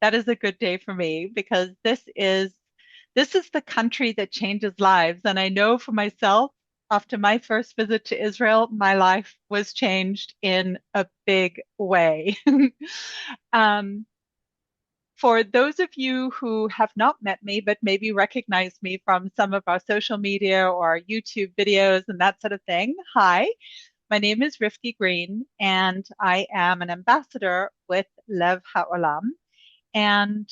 That is a good day for me because this is the country that changes lives. And I know for myself, after my first visit to Israel, my life was changed in a big way. Um, for those of you who have not met me, but maybe recognize me from some of our social media or our YouTube videos and that sort of thing, hi, my name is Rifki Green, and I am an ambassador with Lev HaOlam. And,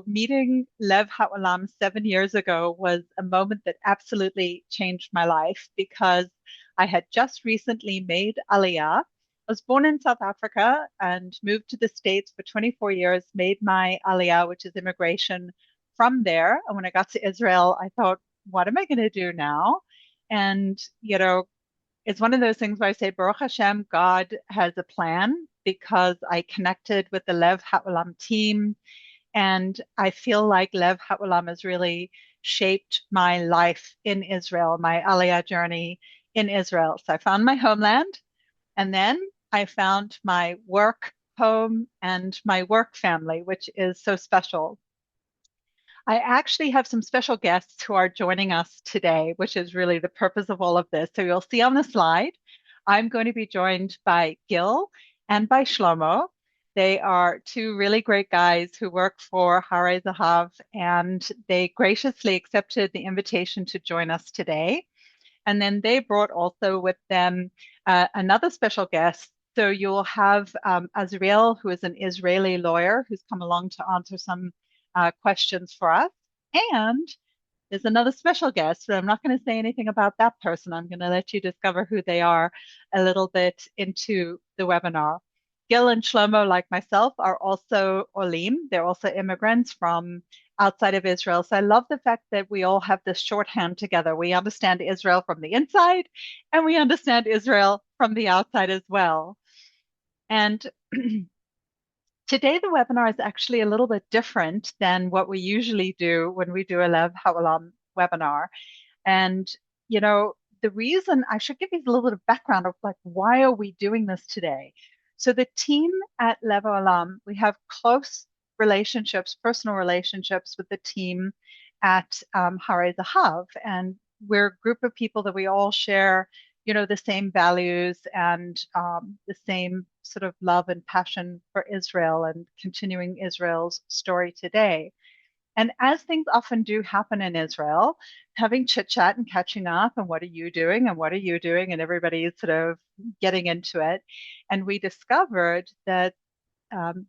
meeting Lev HaOlam 7 years ago was a moment that absolutely changed my life because I had just recently made Aliyah. I was born in South Africa and moved to the States for 24 years, made my Aliyah, which is immigration, from there. And when I got to Israel, I thought, what am I going to do now? And, it's one of those things where I say, Baruch Hashem, God has a plan because I connected with the Lev HaOlam team. And I feel like Lev HaOlam has really shaped my life in Israel, my Aliyah journey in Israel. So I found my homeland, and then I found my work home and my work family, which is so special. I actually have some special guests who are joining us today, which is really the purpose of all of this. So you'll see on the slide, I'm going to be joined by Gil and by Shlomo. They are two really great guys who work for Harey Zahav, and they graciously accepted the invitation to join us today. And then they brought also with them another special guest. So you'll have Azriel, who is an Israeli lawyer who's come along to answer some questions for us. And there's another special guest, but I'm not going to say anything about that person. I'm going to let you discover who they are a little bit into the webinar. Gil and Shlomo, like myself, are also Olim. They're also immigrants from outside of Israel. So I love the fact that we all have this shorthand together. We understand Israel from the inside and we understand Israel from the outside as well. And today, the webinar is actually a little bit different than what we usually do when we do a Lev HaOlam webinar. And, the reason I should give you a little bit of background of like, why are we doing this today? So the team at Lev HaOlam, we have close relationships, personal relationships with the team at Harey Zahav. And we're a group of people that we all share the same values and the same sort of love and passion for Israel and continuing Israel's story today. And as things often do happen in Israel, having chit chat and catching up, and what are you doing, and what are you doing, and everybody is sort of getting into it. And we discovered that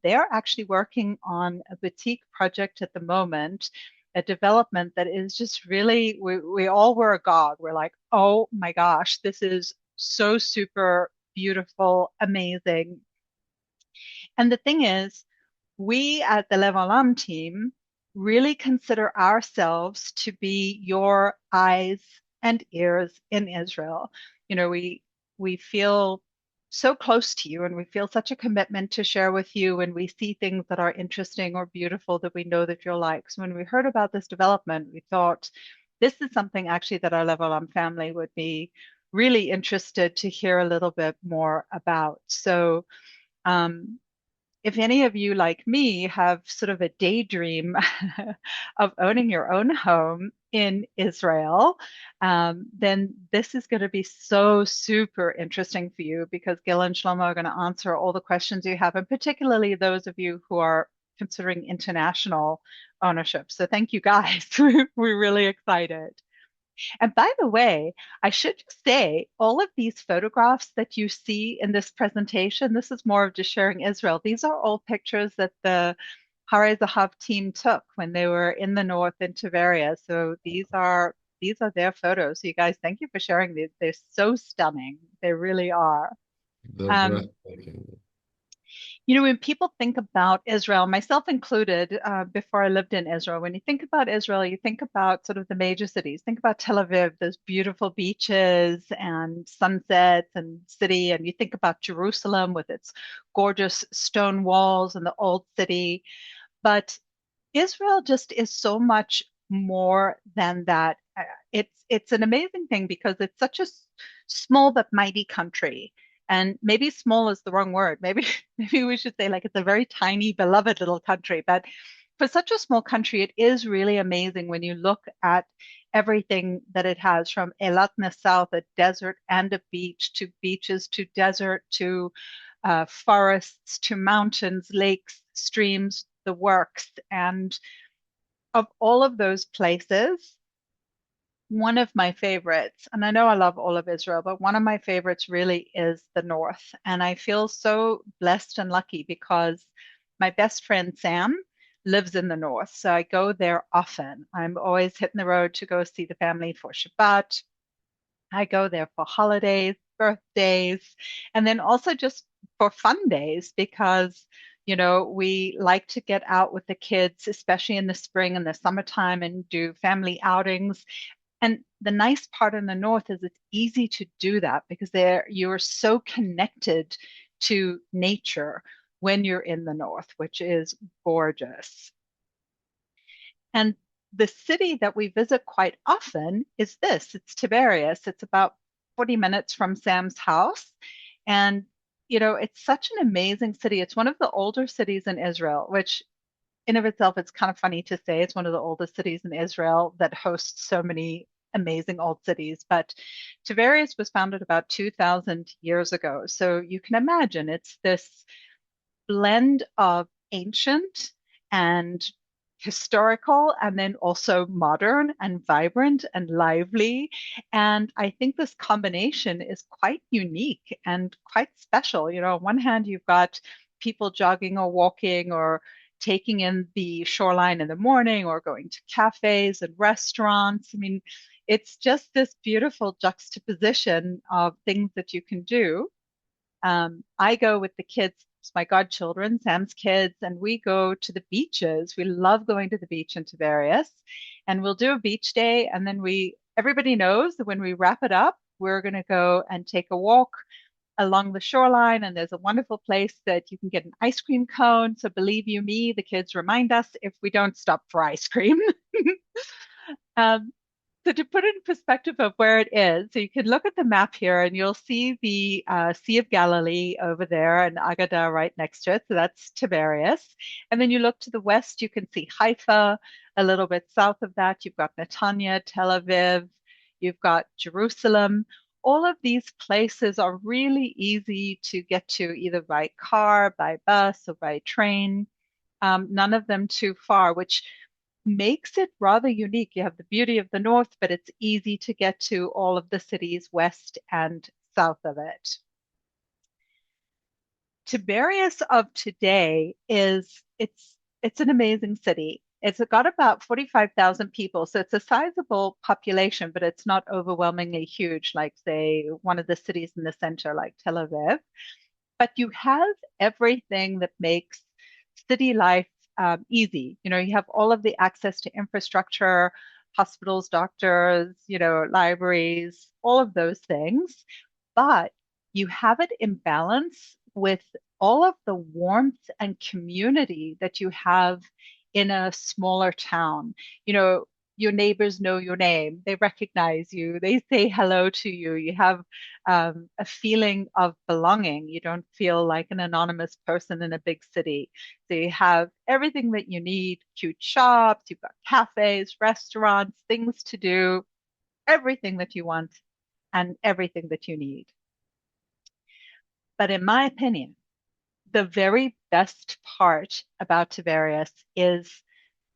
they are actually working on a boutique project at the moment, a development that is just really, we all were agog. We're like, oh my gosh, this is so super beautiful, amazing. And the thing is, we at the Lev Olam team really consider ourselves to be your eyes and ears in Israel. We feel so close to you and we feel such a commitment to share with you when we see things that are interesting or beautiful that we know that you'll like. So when we heard about this development, we thought this is something actually that our Lev Olam family would be really interested to hear a little bit more about. So um, if any of you, like me, have sort of a daydream of owning your own home in Israel, then this is going to be so super interesting for you because Gil and Shlomo are going to answer all the questions you have, and particularly those of you who are considering international ownership. So thank you guys. We're really excited. And by the way, I should just say all of these photographs that you see in this presentation, this is more of just sharing Israel. These are all pictures that the Harey Zahav team took when they were in the north in Tiberias. So these are their photos. So you guys, thank you for sharing these. They're so stunning. They really are. They're Um, breathtaking. when people think about Israel, myself included, before I lived in Israel, when you think about Israel, you think about sort of the major cities. Think about Tel Aviv, those beautiful beaches and sunsets and city. And you think about Jerusalem with its gorgeous stone walls and the old city. But Israel just is so much more than that. It's an amazing thing because it's such a small but mighty country. And maybe small is the wrong word. Maybe maybe we should say like it's a very tiny, beloved little country. But for such a small country, it is really amazing when you look at everything that it has, from Eilat in the south, a desert and a beach, to beaches, to desert, to forests, to mountains, lakes, streams, the works. And of all of those places, one of my favorites, and I know I love all of Israel, but one of my favorites really is the north. And I feel so blessed and lucky because my best friend Sam lives in the north. So I go there often. I'm always hitting the road to go see the family for Shabbat. I go there for holidays, birthdays, and then also just for fun days because, we like to get out with the kids, especially in the spring and the summertime, and do family outings. And the nice part in the north is it's easy to do that because you're so connected to nature when you're in the north, which is gorgeous. And the city that we visit quite often is this. It's Tiberias. It's about 40 minutes from Sam's house. And, it's such an amazing city. It's one of the older cities in Israel, which in of itself, it's kind of funny to say it's one of the oldest cities in Israel that hosts so many amazing old cities. But Tiberias was founded about 2,000 years ago. So you can imagine it's this blend of ancient and historical, and then also modern and vibrant and lively. And I think this combination is quite unique and quite special. On one hand, you've got people jogging or walking or taking in the shoreline in the morning or going to cafes and restaurants. I mean, it's just this beautiful juxtaposition of things that you can do. I go with the kids, my godchildren, Sam's kids, and we go to the beaches. We love going to the beach in Tiberias, and we'll do a beach day. And then everybody knows that when we wrap it up, we're going to go and take a walk along the shoreline. And there's a wonderful place that you can get an ice cream cone. So believe you me, the kids remind us if we don't stop for ice cream. um, so to put it in perspective of where it is, so you can look at the map here and you'll see the Sea of Galilee over there and AGADA right next to it. So that's Tiberias. And then you look to the west, you can see Haifa. A little bit south of that, you've got Netanya, Tel Aviv, you've got Jerusalem. All of these places are really easy to get to either by car, by bus, or by train. None of them too far, which makes it rather unique. You have the beauty of the north, but it's easy to get to all of the cities west and south of it. Tiberias of today it's an amazing city. It's got about 45,000 people, so it's a sizable population, but it's not overwhelmingly huge like, say, one of the cities in the center like Tel Aviv. But you have everything that makes city life easy. You have all of the access to infrastructure, hospitals, doctors, libraries, all of those things. But you have it in balance with all of the warmth and community that you have in a smaller town. Your neighbors know your name, they recognize you, they say hello to you. You have a feeling of belonging. You don't feel like an anonymous person in a big city. So you have everything that you need, cute shops, you've got cafes, restaurants, things to do, everything that you want and everything that you need. But in my opinion, the very best part about Tiberias is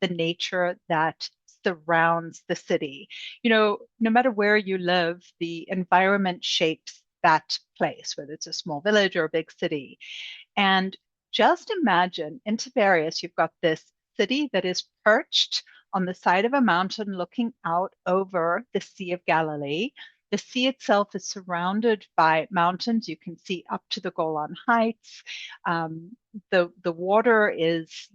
the nature that surrounds the city. No matter where you live, the environment shapes that place, whether it's a small village or a big city. And just imagine in Tiberias, you've got this city that is perched on the side of a mountain looking out over the Sea of Galilee. The sea itself is surrounded by mountains. You can see up to the Golan Heights. The water is,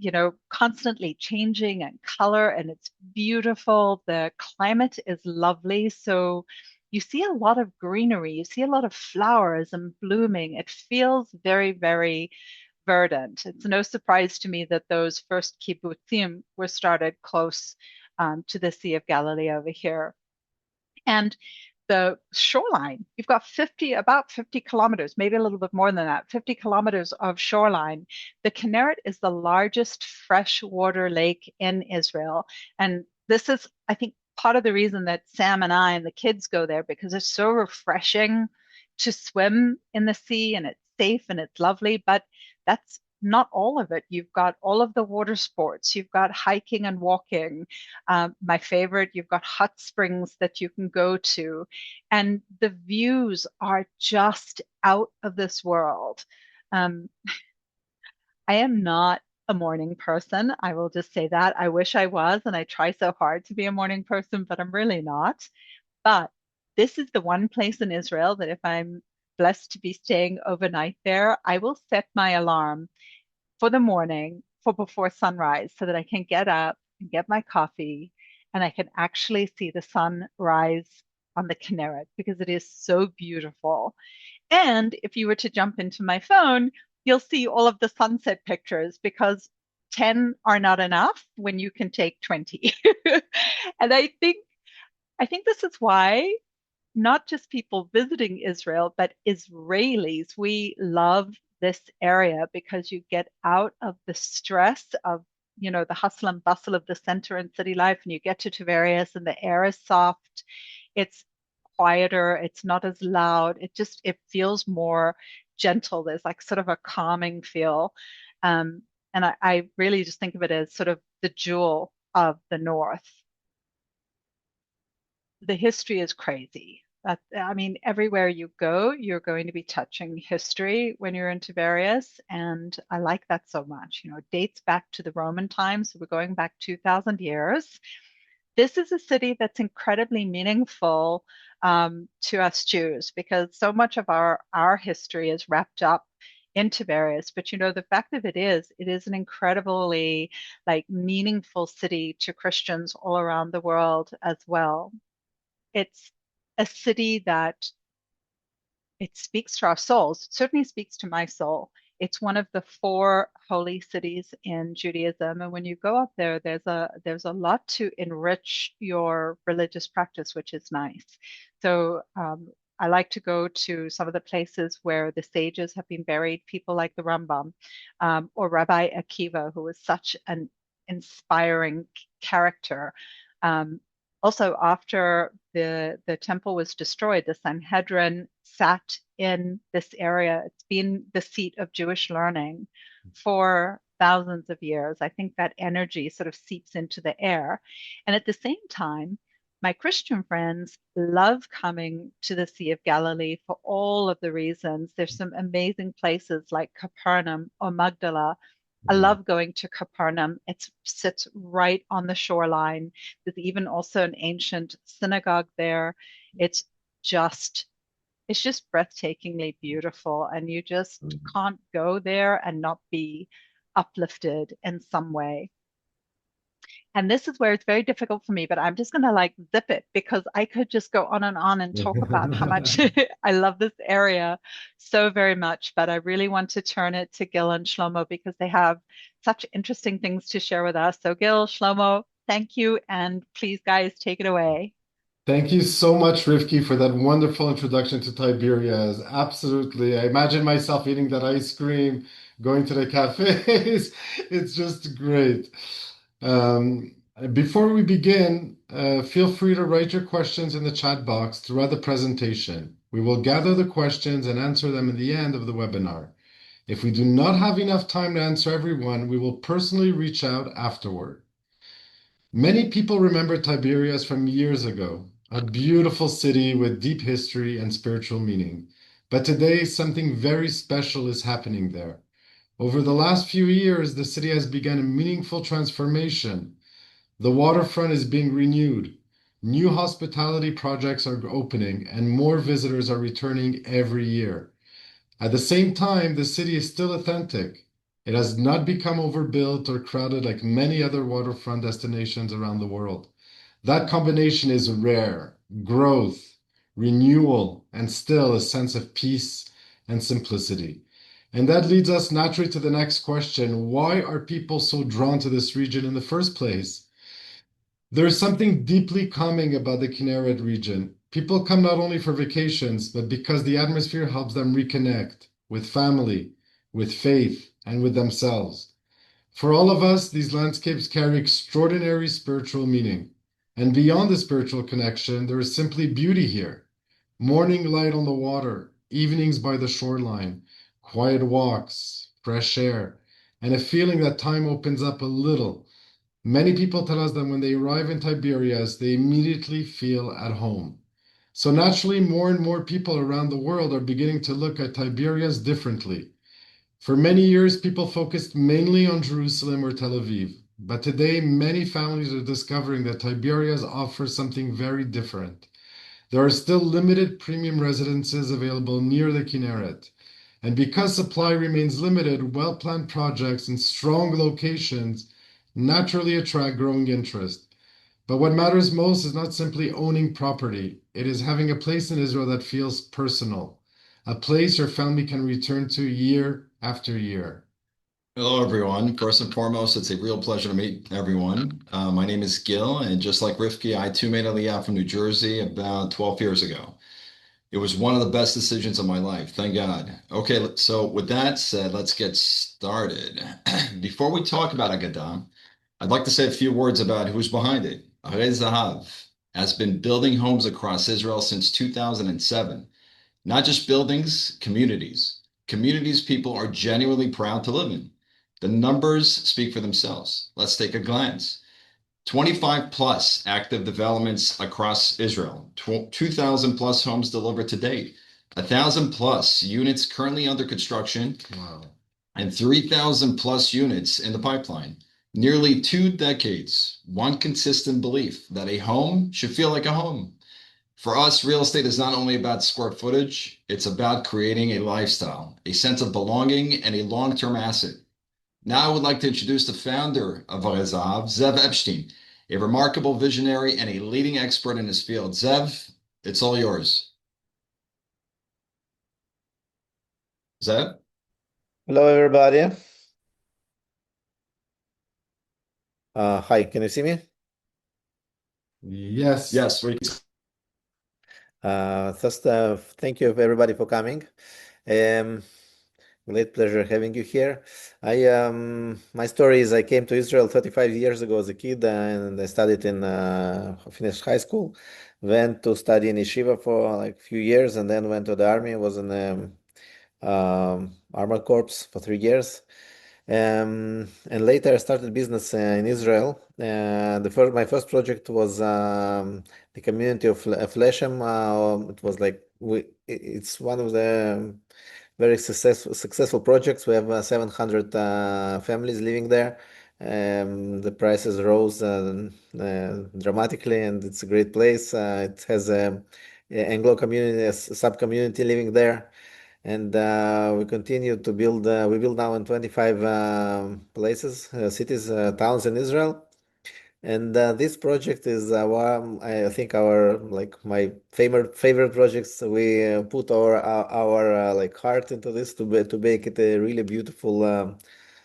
constantly changing in color, and it's beautiful. The climate is lovely. So you see a lot of greenery. You see a lot of flowers and blooming. It feels very, very verdant. It's no surprise to me that those first kibbutzim were started close to the Sea of Galilee over here. And the shoreline. You've got about 50 kilometers, maybe a little bit more than that, 50 kilometers of shoreline. The Kinneret is the largest freshwater lake in Israel. And this is, I think, part of the reason that Sam and I and the kids go there because it's so refreshing to swim in the sea and it's safe and it's lovely. But that's not all of it. You've got all of the water sports. You've got hiking and walking. My favorite, you've got hot springs that you can go to. And the views are just out of this world. Um, I am not a morning person. I will just say that. I wish I was, and I try so hard to be a morning person, but I'm really not. But this is the one place in Israel that if I'm blessed to be staying overnight there, I will set my alarm for the morning for before sunrise so that I can get up and get my coffee and I can actually see the sun rise on the Kinneret because it is so beautiful. And if you were to jump into my phone, you'll see all of the sunset pictures because 10 are not enough when you can take 20. And I think this is why not just people visiting Israel, but Israelis, we love this area because you get out of the stress of, the hustle and bustle of the center and city life, and you get to Tiberias and the air is soft. It's quieter. It's not as loud. It feels more gentle. There's like sort of a calming feel. And I really just think of it as sort of the jewel of the North. The history is crazy. I mean, everywhere you go, you're going to be touching history when you're in Tiberias, and I like that so much. It dates back to the Roman times, so we're going back 2,000 years. This is a city that's incredibly meaningful to us Jews because so much of our history is wrapped up in Tiberias. But the fact of it is an incredibly like meaningful city to Christians all around the world as well. It's a city that it speaks to our souls. It certainly speaks to my soul. It's one of the four holy cities in Judaism, and when you go up there, there's a lot to enrich your religious practice, which is nice. So I like to go to some of the places where the sages have been buried, people like the Rambam or Rabbi Akiva, who was such an inspiring character. Also, after the temple was destroyed, the Sanhedrin sat in this area. It's been the seat of Jewish learning for thousands of years. I think that energy sort of seeps into the air. And at the same time, my Christian friends love coming to the Sea of Galilee for all of the reasons. There's some amazing places like Capernaum or Magdala. I love going to Capernaum. It sits right on the shoreline. There's even also an ancient synagogue there. It's just it's just breathtakingly beautiful, and you just can't go there and not be uplifted in some way. And this is where it's very difficult for me, but I'm just going to like zip it because I could just go on and talk about how much I love this area so very much. But I really want to turn it to Gil and Shlomo because they have such interesting things to share with us. So, Gil, Shlomo, thank you. And please, guys, take it away. Thank you so much, Rivki, for that wonderful introduction to Tiberias. Absolutely. I imagine myself eating that ice cream, going to the cafes. It's just great. Um, Before we begin, feel free to write your questions in the chat box throughout the presentation. We will gather the questions and answer them in the end of the webinar. If we do not have enough time to answer everyone, we will personally reach out afterward. Many people remember Tiberias from years ago, a beautiful city with deep history and spiritual meaning. But today, something very special is happening there. Over the last few years, the city has begun a meaningful transformation. The waterfront is being renewed. New hospitality projects are opening, and more visitors are returning every year. At the same time, the city is still authentic. It has not become overbuilt or crowded like many other waterfront destinations around the world. That combination is rare: growth, renewal, and still a sense of peace and simplicity. And that leads us naturally to the next question. Why are people so drawn to this region in the first place? There is something deeply calming about the Kinneret region. People come not only for vacations, but because the atmosphere helps them reconnect with family, with faith, and with themselves. For all of us, these landscapes carry extraordinary spiritual meaning. And beyond the spiritual connection, there is simply beauty here. Morning light on the water, evenings by the shoreline, quiet walks, fresh air, and a feeling that time opens up a little. Many people tell us that when they arrive in Tiberias, they immediately feel at home. So naturally, more and more people around the world are beginning to look at Tiberias differently. For many years, people focused mainly on Jerusalem or Tel Aviv. But today, many families are discovering that Tiberias offers something very different. There are still limited premium residences available near the Kinneret. And because supply remains limited, well-planned projects and strong locations naturally attract growing interest. But what matters most is not simply owning property, it is having a place in Israel that feels personal, a place your family can return to year after year. Hello, everyone. First and foremost, it's a real pleasure to meet everyone. My name is Gil, and just like Rifki, I too made Aliyah from New Jersey about 12 years ago. It was one of the best decisions of my life, thank God. Okay, so with that said, let's get started. Before we talk about AGADA, I'd like to say a few words about who's behind it. Harey Zahav has been building homes across Israel since 2007. Not just buildings, communities. Communities people are genuinely proud to live in. The numbers speak for themselves. Let's take a glance. 25 plus active developments across Israel, 2,000 plus homes delivered to date, 1,000 plus units currently under construction, Wow. and 3,000 plus units in the pipeline. Nearly 2 decades, one consistent belief that a home should feel like a home. For us, real estate is not only about square footage, it's about creating a lifestyle, a sense of belonging, and a long-term asset. Now I would like to introduce the founder of Harey Zahav, Zev Epstein, a remarkable visionary and a leading expert in his field. Zev, it's all yours. Zev? Hello, everybody. Hi, can you see me? Yes. Yes, we First, thank you everybody for coming. Great pleasure having you here. My story is I came to Israel 35 years ago as a kid, and I studied finished high school, went to study in yeshiva for like a few years, and then went to the army. Was in armored corps for 3 years. And later I started business in Israel. My first project was the community of Leshem. It was like it's one of the very successful projects. We have 700 families living there. The prices rose dramatically, and it's a great place. It has a Anglo community, a sub community living there. And we continue to build. We build now in 25 places, cities, towns in Israel. And this project is I think our like my favorite projects. We put our like heart into this to make it a really beautiful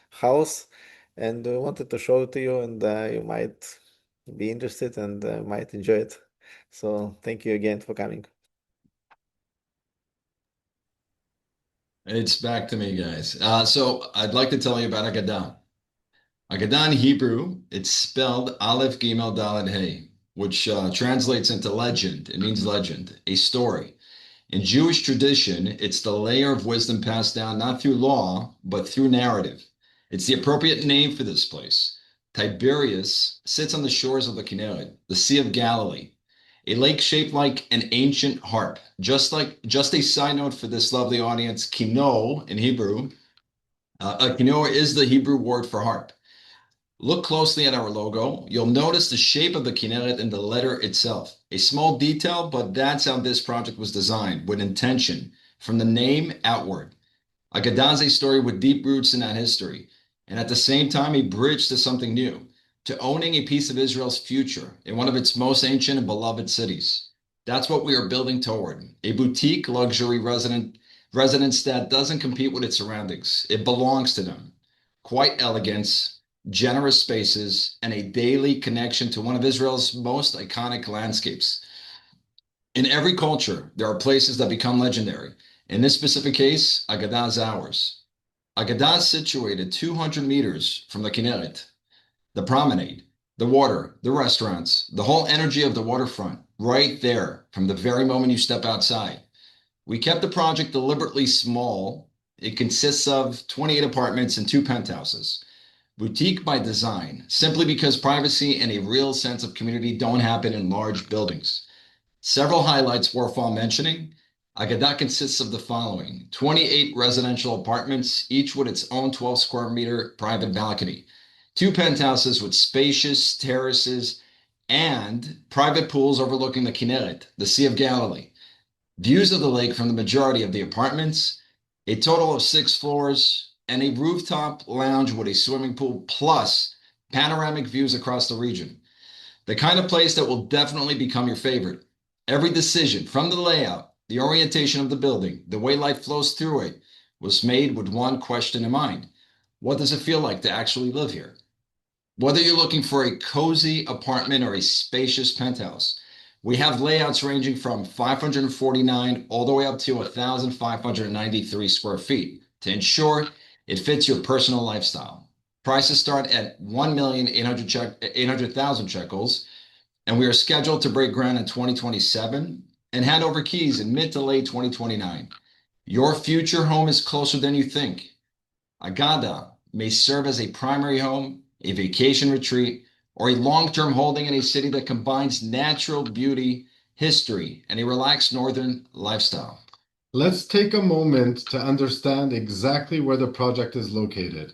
house, and we wanted to show it to you, and you might be interested and might enjoy it. So thank you again for coming. It's back to me, guys. So I'd like to tell you about AGADA. AGADA in Hebrew, it's spelled Aleph Gimel Daled Hey, which translates into legend. It means legend, a story. In Jewish tradition, it's the layer of wisdom passed down not through law, but through narrative. It's the appropriate name for this place. Tiberias sits on the shores of the Kinneret, the Sea of Galilee, a lake shaped like an ancient harp. Just a side note for this lovely audience, kino in Hebrew, kino is the Hebrew word for harp. Look closely at our logo. You'll notice the shape of the Kinneret in the letter itself. A small detail, but that's how this project was designed, with intention, from the name outward. A Gadaze story with deep roots in that history, and at the same time, a bridge to something new, to owning a piece of Israel's future in one of its most ancient and beloved cities. That's what we are building toward, a boutique luxury residence that doesn't compete with its surroundings. It belongs to them. Quite elegance, generous spaces, and a daily connection to one of Israel's most iconic landscapes. In every culture, there are places that become legendary. In this specific case, AGADA is ours. AGADA is situated 200 meters from the Kinneret, the promenade, the water, the restaurants, the whole energy of the waterfront, right there from the very moment you step outside. We kept the project deliberately small. It consists of 28 apartments and 2 penthouses. Boutique by design, simply because privacy and a real sense of community don't happen in large buildings. Several highlights worthwhile mentioning. AGADA consists of the following: 28 residential apartments, each with its own 12 square meter private balcony, 2 penthouses with spacious terraces and private pools overlooking the Kinneret, the Sea of Galilee, views of the lake from the majority of the apartments, a total of 6 floors, and a rooftop lounge with a swimming pool plus panoramic views across the region. The kind of place that will definitely become your favorite. Every decision, from the layout, the orientation of the building, the way light flows through it, was made with one question in mind. What does it feel like to actually live here? Whether you're looking for a cozy apartment or a spacious penthouse, we have layouts ranging from 549 all the way up to 1,593 square feet to ensure it fits your personal lifestyle. Prices start at 1,800,000 shekels, and we are scheduled to break ground in 2027 and hand over keys in mid to late 2029. Your future home is closer than you think. AGADA may serve as a primary home, a vacation retreat, or a long-term holding in a city that combines natural beauty, history, and a relaxed northern lifestyle. Let's take a moment to understand exactly where the project is located.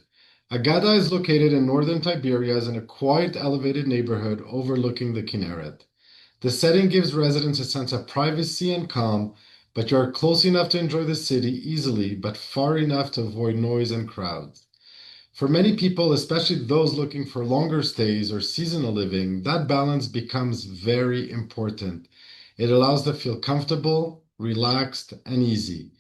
AGADA is located in northern Tiberias in a quiet, elevated neighborhood overlooking the Kinneret. The setting gives residents a sense of privacy and calm, but you are close enough to enjoy the city easily, but far enough to avoid noise and crowds. For many people, especially those looking for longer stays or seasonal living, that balance becomes very important. It allows them to feel comfortable, relaxed, and easy.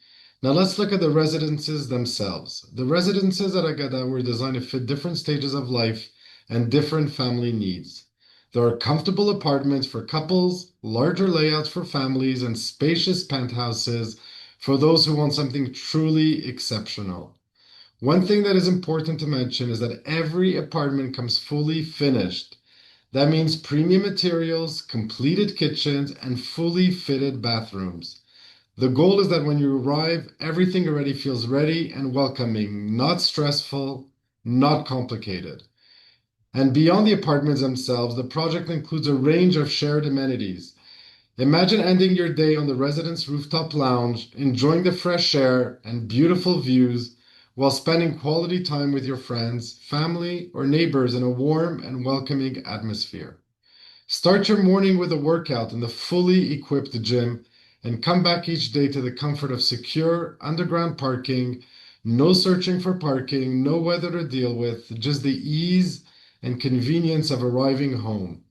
Now let's look at the residences themselves. The residences at AGADA were designed to fit different stages of life and different family needs. There are comfortable apartments for couples, larger layouts for families, and spacious penthouses for those who want something truly exceptional. One thing that is important to mention is that every apartment comes fully finished. That means premium materials, completed kitchens, and fully fitted bathrooms. The goal is that when you arrive, everything already feels ready and welcoming, not stressful, not complicated. And beyond the apartments themselves, the project includes a range of shared amenities. Imagine ending your day on the residence rooftop lounge, enjoying the fresh air and beautiful views while spending quality time with your friends, family, or neighbors in a warm and welcoming atmosphere. Start your morning with a workout in the fully equipped gym and come back each day to the comfort of secure underground parking, no searching for parking, no weather to deal with, just the ease and convenience of arriving home.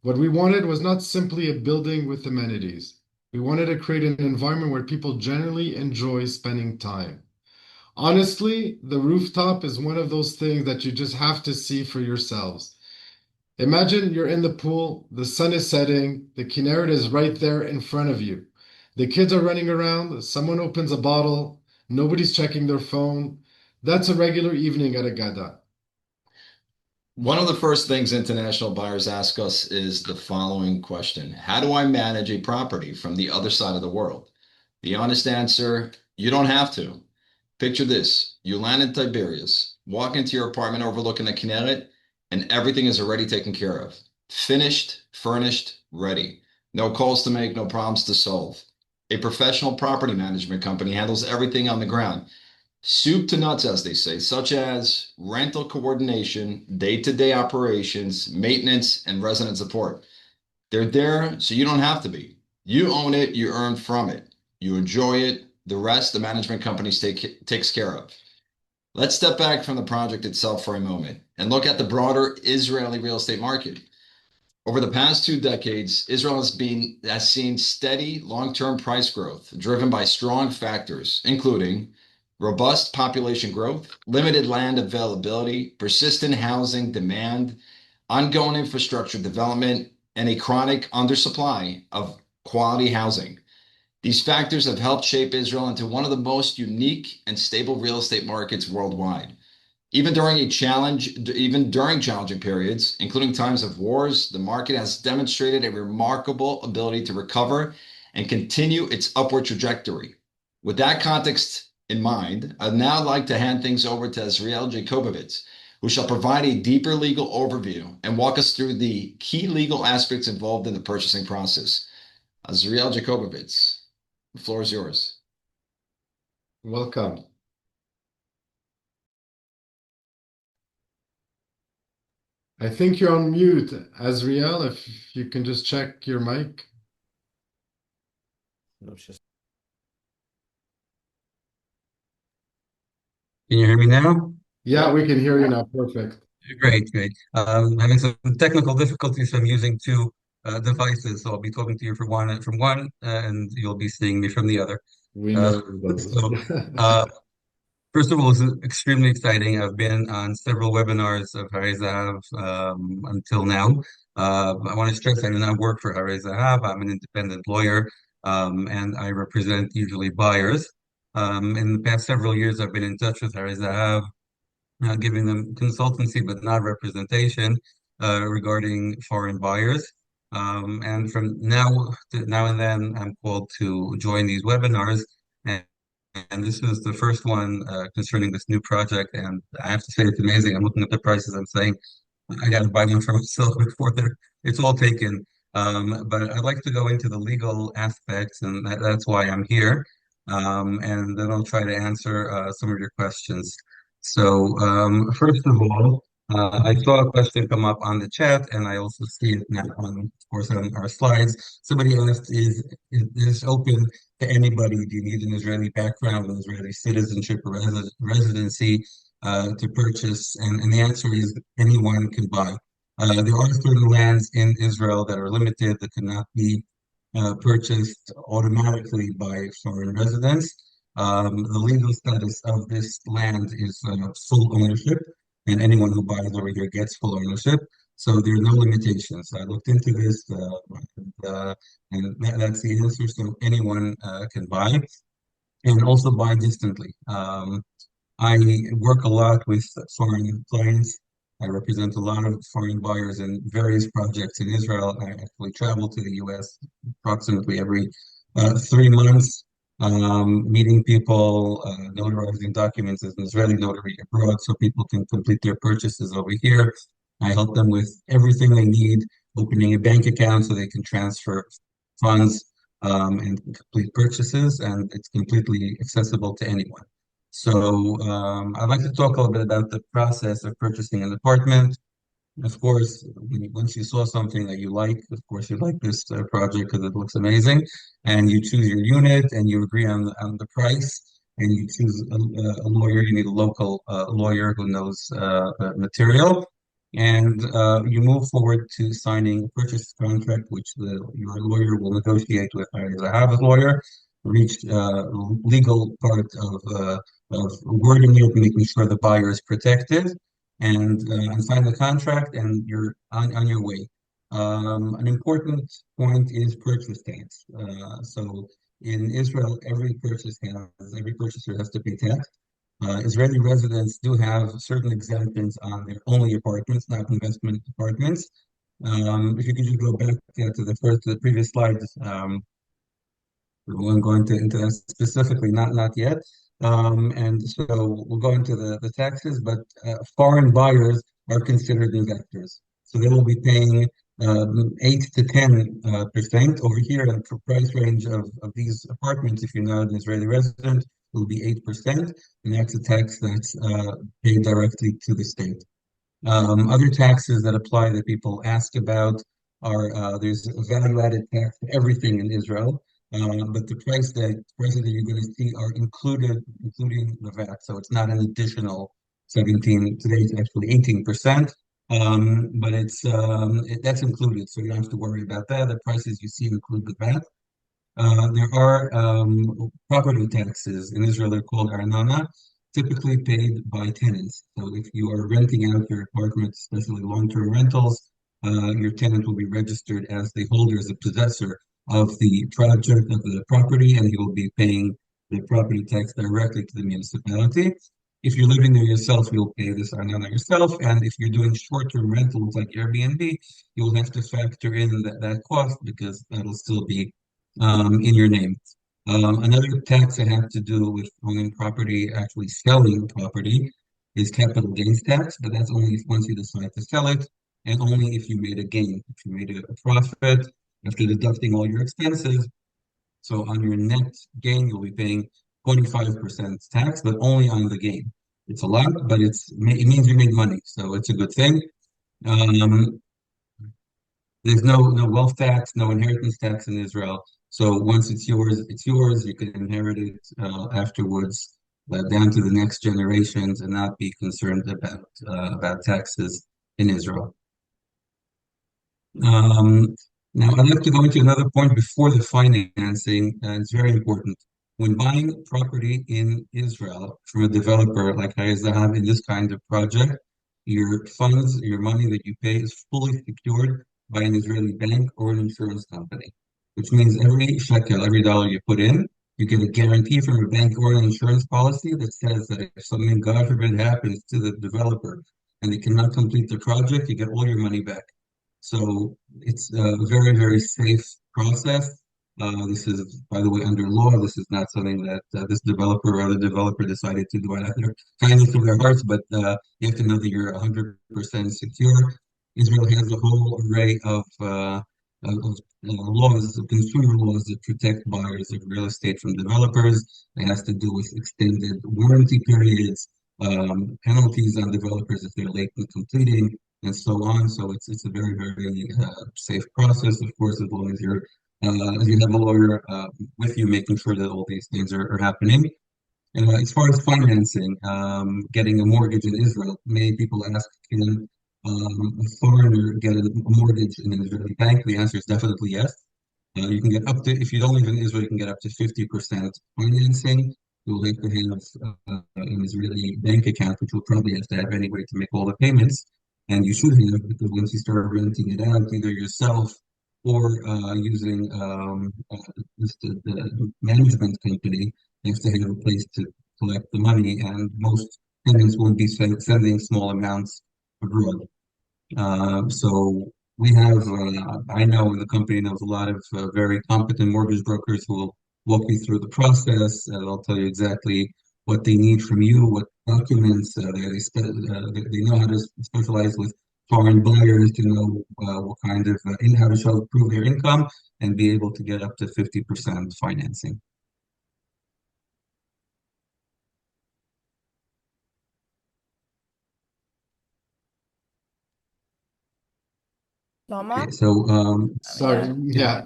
What we wanted was not simply a building with amenities. We wanted to create an environment where people generally enjoy spending time. Honestly, the rooftop is one of those things that you just have to see for yourselves. Imagine you're in the pool, the sun is setting, the Kinneret is right there in front of you. The kids are running around, someone opens a bottle, nobody's checking their phone. That's a regular evening at AGADA. One of the first things international buyers ask us is the following question: how do I manage a property from the other side of the world? The honest answer: you don't have to. Picture this: you land in Tiberias, walk into your apartment overlooking the Kinneret, and everything is already taken care of. Finished, furnished, ready. No calls to make, no problems to solve. A professional property management company handles everything on the ground. Soup to nuts, as they say, such as rental coordination, day-to-day operations, maintenance, and resident support. They're there so you don't have to be. You own it, you earn from it. You enjoy it. The rest, the management companies takes care of. Let's step back from the project itself for a moment and look at the broader Israeli real estate market. Over the past 2 decades, Israel has seen steady long-term price growth driven by strong factors, including robust population growth, limited land availability, persistent housing demand, ongoing infrastructure development, and a chronic undersupply of quality housing. These factors have helped shape Israel into one of the most unique and stable real estate markets worldwide. Even during challenging periods, including times of wars, the market has demonstrated a remarkable ability to recover and continue its upward trajectory. With that context in mind, I'd now like to hand things over to Azriel Jacobovitz, who shall provide a deeper legal overview and walk us through the key legal aspects involved in the purchasing process. Azriel Jacobovitz, the floor is yours. Welcome. I think you're on mute, Azriel, if you can just check your mic. No, just Can you hear me now? Yeah, we can hear you now. Perfect. Great, great. Having some technical difficulties, so I'm using two devices. So I'll be talking to you from one, and you'll be seeing me from the other. We Uh, know those. so, first of all, it's extremely exciting. I've been on several webinars of Harey Zahav until now. I want to stress I do not work for Harey Zahav. I'm an independent lawyer, and I represent usually buyers. In the past several years, I've been in touch with Harey Zahav, giving them consultancy but not representation regarding foreign buyers. And from now and then, I'm called to join these webinars. And, and this is the first one concerning this new project. And I have to say, it's amazing. I'm looking at the prices. I'm saying, I got to buy them for myself before it's all taken. But I'd like to go into the legal aspects, and that's why I'm here. And then I'll try to answer some of your questions. So, first of all, I saw a question come up on the chat, and I also see it now of course, on our slides. Somebody asked, is this open to anybody? Do you need an Israeli background, an Israeli citizenship, or residency to purchase? And the answer is anyone can buy. There are certain lands in Israel that are limited, that cannot be purchased automatically by foreign residents. The legal status of this land is full ownership, and anyone who buys over here gets full ownership. So there are no limitations. I looked into this, and that's the answer. So anyone can buy, and also buy distantly. I work a lot with foreign clients. I represent a lot of foreign buyers in various projects in Israel. I actually travel to the US approximately every 3 months, meeting people, notarizing documents as an Israeli notary abroad so people can complete their purchases over here. I help them with everything they need, opening a bank account so they can transfer funds and complete purchases, and it's completely accessible to anyone. So I'd like to talk a little bit about the process of purchasing an apartment. Of course, once you saw something that you like, of course you like this project because it looks amazing, and you choose your unit and you agree on the price, and you choose a lawyer. You need a local lawyer who knows material, and you move forward to signing a purchase contract, which your lawyer will negotiate with Zahav's lawyer, reach legal part of wording it, making sure the buyer is protected, and sign the contract, and you're on your way. An important point is purchase tax. So in Israel, every purchaser has to pay tax. Israeli residents do have certain exemptions on their only apartments, not investment apartments. If you could just go back to the previous slides, we won't go into that specifically, not yet. And so we'll go into the taxes, but foreign buyers are considered investors. So they will be paying 8 to 10% over here. And the price range of these apartments, if you're not an Israeli resident, will be 8%. And that's a tax that's paid directly to the state. Other taxes that apply that people ask about are there's a value-added tax for everything in Israel. But the prices that you're going to see are including the VAT. So it's not an additional 17. Today it's actually 18%. But that's included, so you don't have to worry about that. The prices you see include the VAT. There are property taxes in Israel. They're called arnana, typically paid by tenants. So if you are renting out your apartment, especially long-term rentals, your tenant will be registered as the holder, as the possessor of the project of the property, and he will be paying the property tax directly to the municipality. If you're living there yourself, you'll pay this on yourself. And if you're doing short-term rentals like Airbnb, you will have to factor in that cost because that'll still be in your name. Another tax that has to do with owning property, actually selling property, is capital gains tax, but that's only once you decide to sell it, and only if you made a gain. If you made a profit after deducting all your expenses, so on your net gain, you'll be paying 25% tax, but only on the gain. It's a lot, but it means you made money, so it's a good thing. Um, there's no wealth tax, no inheritance tax in Israel. So once it's yours, it's yours. You can inherit it afterwards, down to the next generations, and not be concerned about taxes in Israel. Um, Now, I'd like to go into another point before the financing, and it's very important. When buying property in Israel from a developer like Harey Zahav in this kind of project, your funds, your money that you pay is fully secured by an Israeli bank or an insurance company, which means every shekel, every dollar you put in, you get a guarantee from a bank or an insurance policy that says that if something, God forbid, happens to the developer and they cannot complete the project, you get all your money back. So it's a very, very safe process. This is, by the way, under law. This is not something that this developer or other developer decided to do out of their kindness of their hearts, but you have to know that you're 100% secure. Israel has a whole array of laws, consumer laws that protect buyers of real estate from developers. It has to do with extended warranty periods, penalties on developers if they're late in completing, and so on. So it's a very, very safe process, of course, as long as you have a lawyer with you, making sure that all these things are happening. And as far as financing, getting a mortgage in Israel, many people ask, can a foreigner get a mortgage in an Israeli bank? The answer is definitely yes. You can get up to, if you don't live in Israel, you can get up to 50% financing. You'll have to have an Israeli bank account, which you'll probably have to have anyway to make all the payments. And you should have, because once you start renting it out, either yourself or using just the management company, you have to have a place to collect the money. And most tenants won't be sending small amounts abroad. So we have, I know the company knows a lot of very competent mortgage brokers who will walk you through the process. They'll tell you exactly what they need from you, what documents. They know how to specialize with foreign buyers to know what kind of how to show prove their income and be able to get up to 50% financing. Okay, so Sorry, yeah. yeah.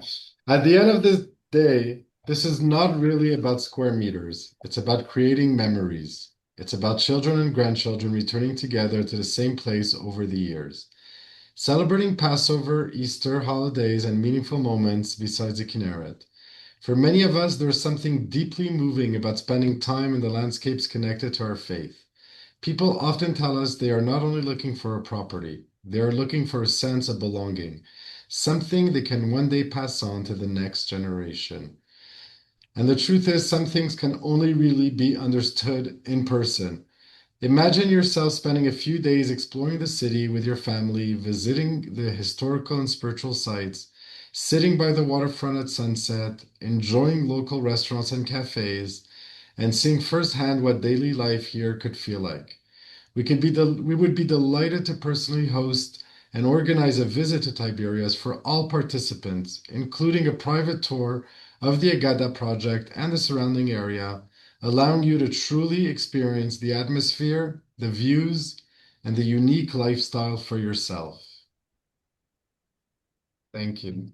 At the end of the day, this is not really about square meters. It's about creating memories. It's about children and grandchildren returning together to the same place over the years, celebrating Passover, Easter, holidays, and meaningful moments besides the Kinneret. For many of us, there's something deeply moving about spending time in the landscapes connected to our faith. People often tell us they are not only looking for a property, they are looking for a sense of belonging, something they can one day pass on to the next generation. And the truth is, some things can only really be understood in person. Imagine yourself spending a few days exploring the city with your family, visiting the historical and spiritual sites, sitting by the waterfront at sunset, enjoying local restaurants and cafes, and seeing firsthand what daily life here could feel like. We would be delighted to personally host and organize a visit to Tiberias for all participants, including a private tour of the AGADA project and the surrounding area, allowing you to truly experience the atmosphere, the views, and the unique lifestyle for yourself. Thank you.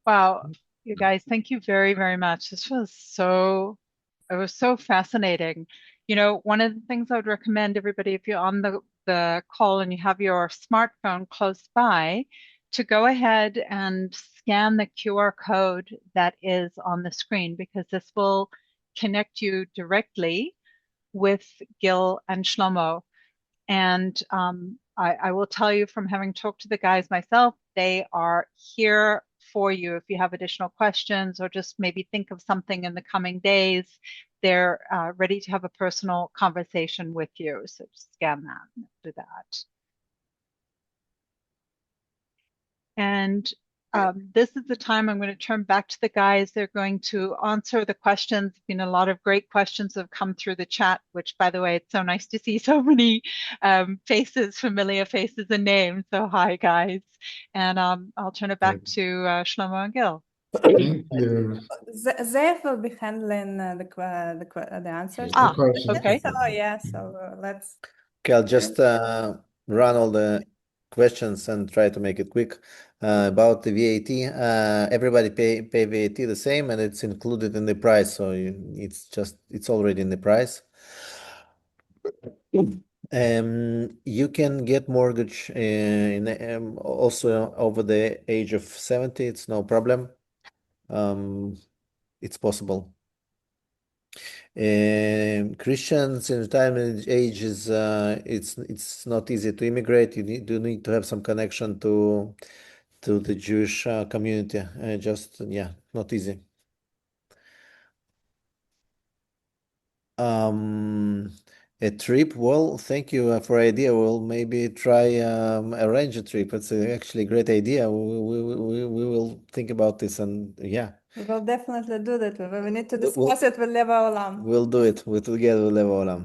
Wow, you guys, thank you very, very much. It was so fascinating. You know, one of the things I would recommend everybody, if you're on the call and you have your smartphone close by, to go ahead and scan the QR code that is on the screen, because this will connect you directly with Gil and Shlomo. And I will tell you from having talked to the guys myself, they are here for you if you have additional questions or just maybe think of something in the coming days. They're ready to have a personal conversation with you. So just scan that, do that. And this is the time I'm going to turn back to the guys. They're going to answer the questions. Been a lot of great questions have come through the chat, which, by the way, it's so nice to see so many faces, familiar faces and names. So hi, guys. And I'll turn it back to Shlomo and Gil. Thank you. Zev will be handling the answers. Okay. So yeah, let's. Okay, I'll just run all the questions and try to make it quick. About the VAT, everybody pay VAT the same, and it's included in the price, so it's already in the price. You can get mortgage also over the age of 70. It's no problem. It's possible. Christians in retirement age is it's not easy to immigrate. You do need to have some connection to the Jewish community. Just not easy. A trip. Well, thank you for idea. We'll maybe try arrange a trip. It's actually a great idea. We will think about this, and yeah. We will definitely do that. We need to discuss it with Leva Olam. We'll do it together with Leva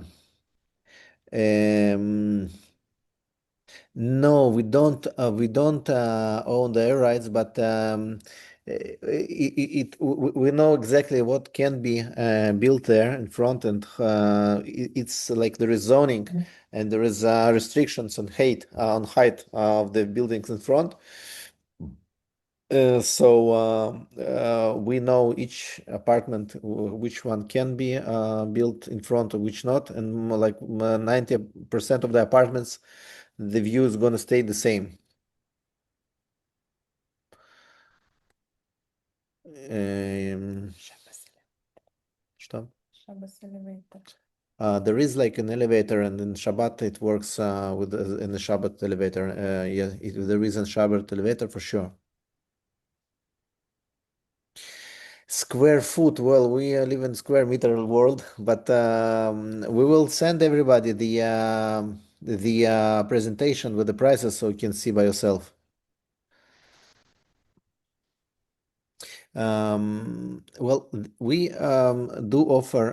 Olam. No, we don't own the air rights, but we know exactly what can be built there in front, and it's like there is zoning, and there is restrictions on height of the buildings in front. So we know each apartment, which one can be built in front of which not, and like 90% of the apartments, the view is going to stay the same. Что? There is like an elevator, and in Shabbat it works in the Shabbat elevator. There is a Shabbat elevator for sure. Square foot. Well, we live in square meter world, but we will send everybody the presentation with the prices so you can see by yourself. Well, we do offer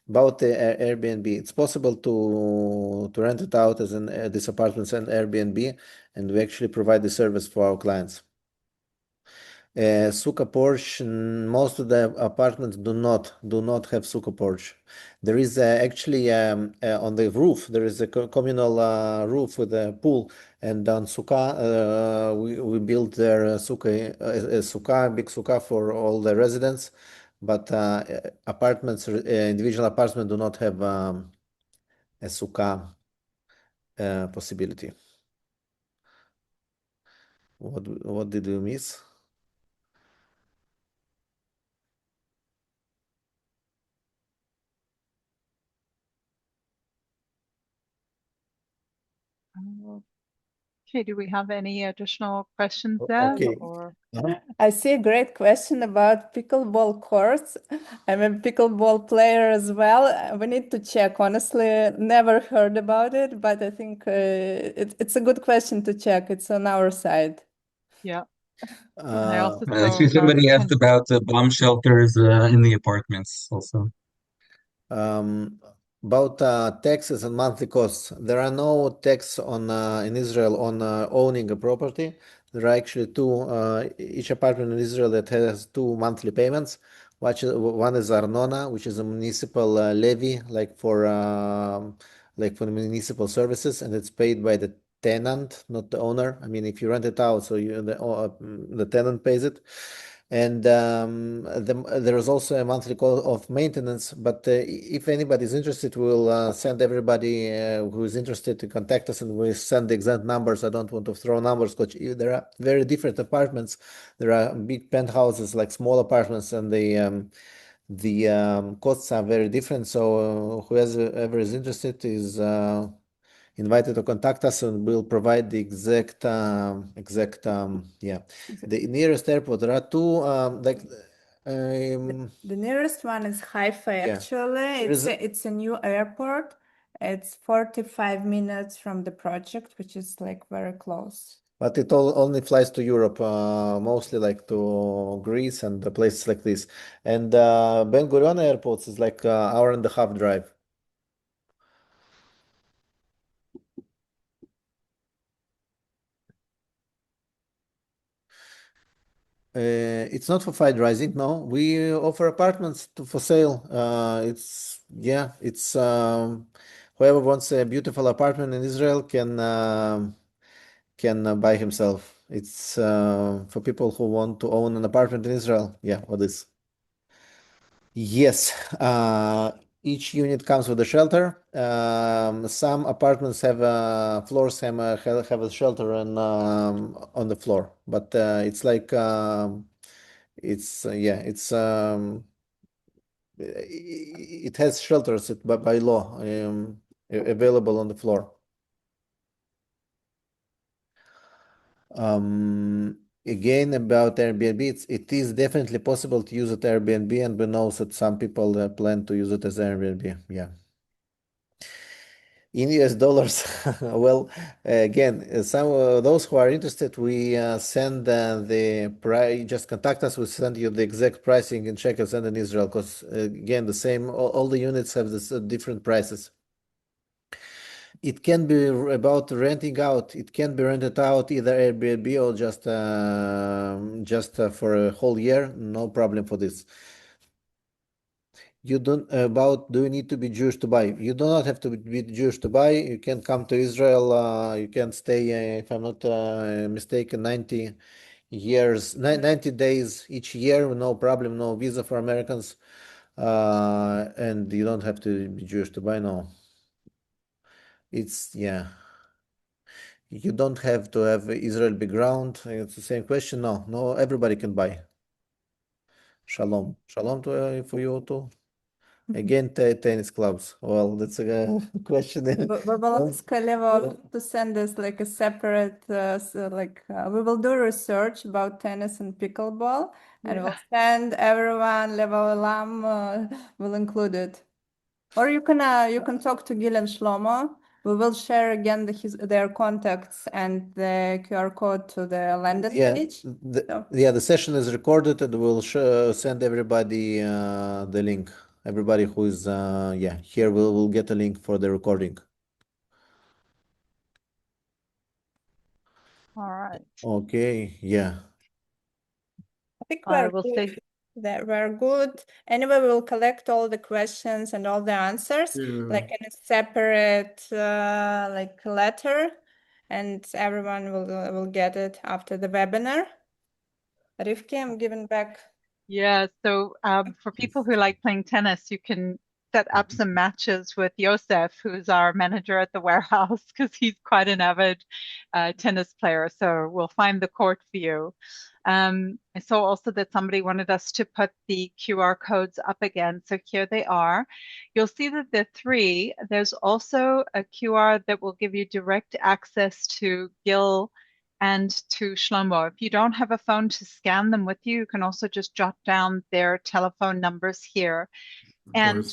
about the Airbnb. It's possible to rent it out as this apartments and Airbnb, and we actually provide the service for our clients. Sukkah porch. Most of the apartments do not have sukkah porch. There is actually on the roof there is a communal roof with a pool, and on sukkah we built their sukkah, big sukkah for all the residents, but individual apartments do not have a sukkah possibility. What did you miss? Okay, do we have any additional questions there? Okay. I see a great question about pickleball courts. I'm a pickleball player as well. We need to check. Honestly, never heard about it, but I think it's a good question to check. It's on our side. Yeah. I also I see somebody asked about the bomb shelters in the apartments also. About taxes and monthly costs. There are no tax on in Israel on owning a property. There are actually two, each apartment in Israel that has two monthly payments. One is Arnona, which is a municipal levy, like for municipal services, and it's paid by the tenant, not the owner. I mean, if you rent it out, so the tenant pays it. And there is also a monthly cost of maintenance. But if anybody is interested, we'll send everybody who is interested to contact us, and we'll send the exact numbers. I don't want to throw numbers, because there are very different apartments. There are big penthouses, like small apartments, and The costs are very different. So whoever is interested is invited to contact us, and we'll provide the yeah. The nearest airport, there are two The nearest one is Haifa, actually. It's a new airport. It's 45 minutes from the project, which is like very close. But it only flies to Europe, mostly like to Greece and the places like this. And Ben Gurion airports is like hour and a half drive. It's not for flight rising, no. We offer apartments for sale. It's whoever wants a beautiful apartment in Israel can buy himself. It's for people who want to own an apartment in Israel. Yeah, what is? Yes, each unit comes with a shelter. Some apartments have floors have a shelter on the floor, but it's like it has shelters by law available on the floor. Again, about Airbnb, it is definitely possible to use it Airbnb, and we know that some people plan to use it as Airbnb. Yeah. In US dollars, well, again, some those who are interested, we send the price. Just contact us. We send you the exact pricing in shekels and in Israel, because again, the same. All the units have this different prices. It can be about renting out. It can be rented out either Airbnb or just for a whole year. No problem for this. You don't about do you need to be Jewish to buy? You do not have to be Jewish to buy. You can come to Israel. You can stay, if I'm not mistaken, 90 days each year. No problem. No visa for Americans. And you don't have to be Jewish to buy. No, yeah. You don't have to have Israel background. It's the same question. No, everybody can buy. Shalom, shalom for you too. Again, tennis clubs. Well, that's a question. We will ask Levo to send us like a separate, we will do research about tennis and pickleball, and we'll send everyone. Levo Olam will include it. Or you can talk to Gil and Shlomo. We will share again their contacts and the QR code to the landing page. The session is recorded, and we'll send everybody the link. Everybody who is here will get a link for the recording. All right. Okay. Yeah. I think we're good. Anyway, we'll collect all the questions and all the answers like in a separate letter, and everyone will get it after the webinar. Rivki, I'm giving back. Yeah, so for people who like playing tennis, you can set up some matches with Yosef, who's our manager at the warehouse, because he's quite an avid tennis player. So we'll find the court for you. I saw also that somebody wanted us to put the QR codes up again. So here they are. You'll see that there are three. There's also a QR that will give you direct access to Gil and to Shlomo. If you don't have a phone to scan them with you, you can also just jot down their telephone numbers here. And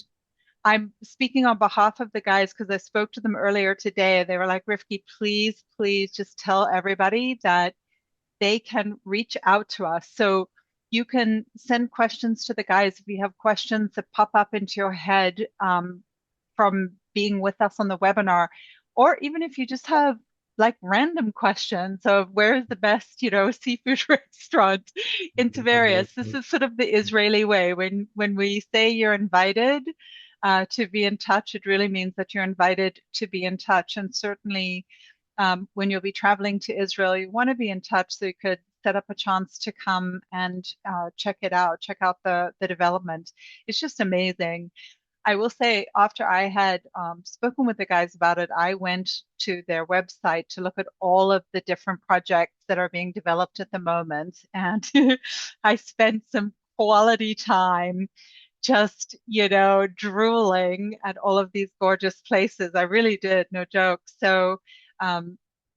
I'm speaking on behalf of the guys because I spoke to them earlier today. They were like, Rivki, please, please just tell everybody that they can reach out to us. So you can send questions to the guys if you have questions that pop up into your head from being with us on the webinar, or even if you just have like random questions of where's the best, seafood restaurant in Tiberias. This is sort of the Israeli way. When we say you're invited to be in touch, it really means that you're invited to be in touch. And certainly when you'll be traveling to Israel, you want to be in touch so you could set up a chance to come and check it out, check out the development. It's just amazing. I will say, after I had spoken with the guys about it, I went to their website to look at all of the different projects that are being developed at the moment. And I spent some quality time just, drooling at all of these gorgeous places. I really did, no joke. So,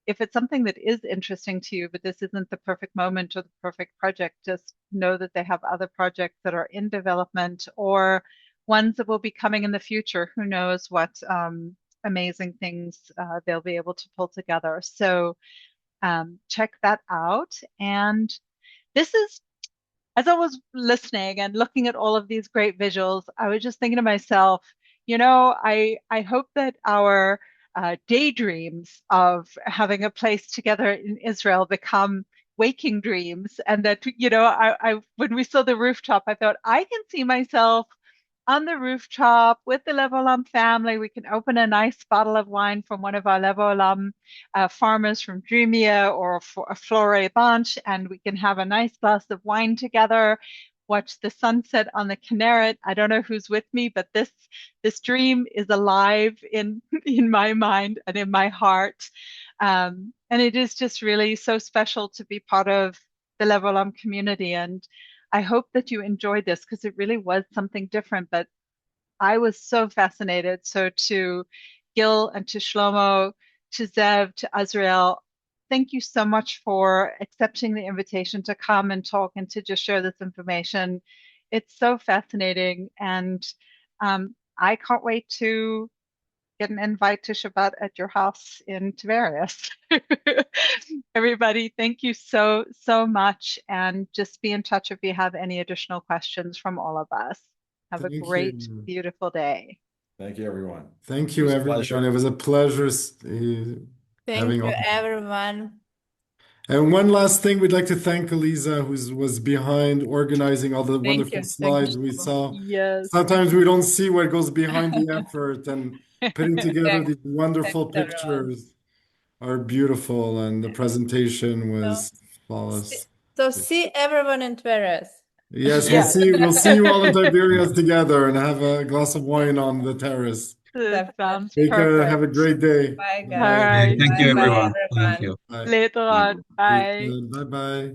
if it's something that is interesting to you, but this isn't the perfect moment or the perfect project, just know that they have other projects that are in development or ones that will be coming in the future. Who knows what amazing things they'll be able to pull together. So check that out. And this is, as I was listening and looking at all of these great visuals, I was just thinking to myself, I hope that our daydreams of having a place together in Israel become waking dreams, and that when we saw the rooftop, I thought I can see myself on the rooftop with the Levolam family. We can open a nice bottle of wine from one of our Levolam farmers from Drumia or a Flore Bunch, and we can have a nice glass of wine together, watch the sunset on the Kinneret. I don't know who's with me, but this dream is alive in my mind and in my heart. And it is just really so special to be part of the Levolam community. And I hope that you enjoyed this because it really was something different, but I was so fascinated. So to Gil and to Shlomo, to Zev, to Azrael, thank you so much for accepting the invitation to come and talk and to just share this information. It's so fascinating. And I can't wait to get an invite to Shabbat at your house in Tiberias. Everybody, thank you so, so much. And just be in touch if you have any additional questions from all of us. Have a Thank great, you. beautiful day. Thank you, everyone. Thank It you, was a everyone. pleasure. It was a pleasure Thank having you, all. everyone. And one last thing, we'd like to thank Eliza, who was behind organizing all the Thank wonderful you. Thank slides we you. saw. Yes. Sometimes we don't see what goes behind the effort, and putting together Thanks, these wonderful thanks everyone. pictures are beautiful, and the presentation So, was see, flawless. so see everyone in Tiberias. Yes, we'll Yes. see you all in Tiberias together and have a glass of wine on the terrace. That Definitely. sounds Take care. Have perfect. a great day. Bye, All guys. Bye. Okay, right. thank Bye you, See bye, you everyone. Thank everyone. you. Bye. later on. Take Bye. care. Bye bye.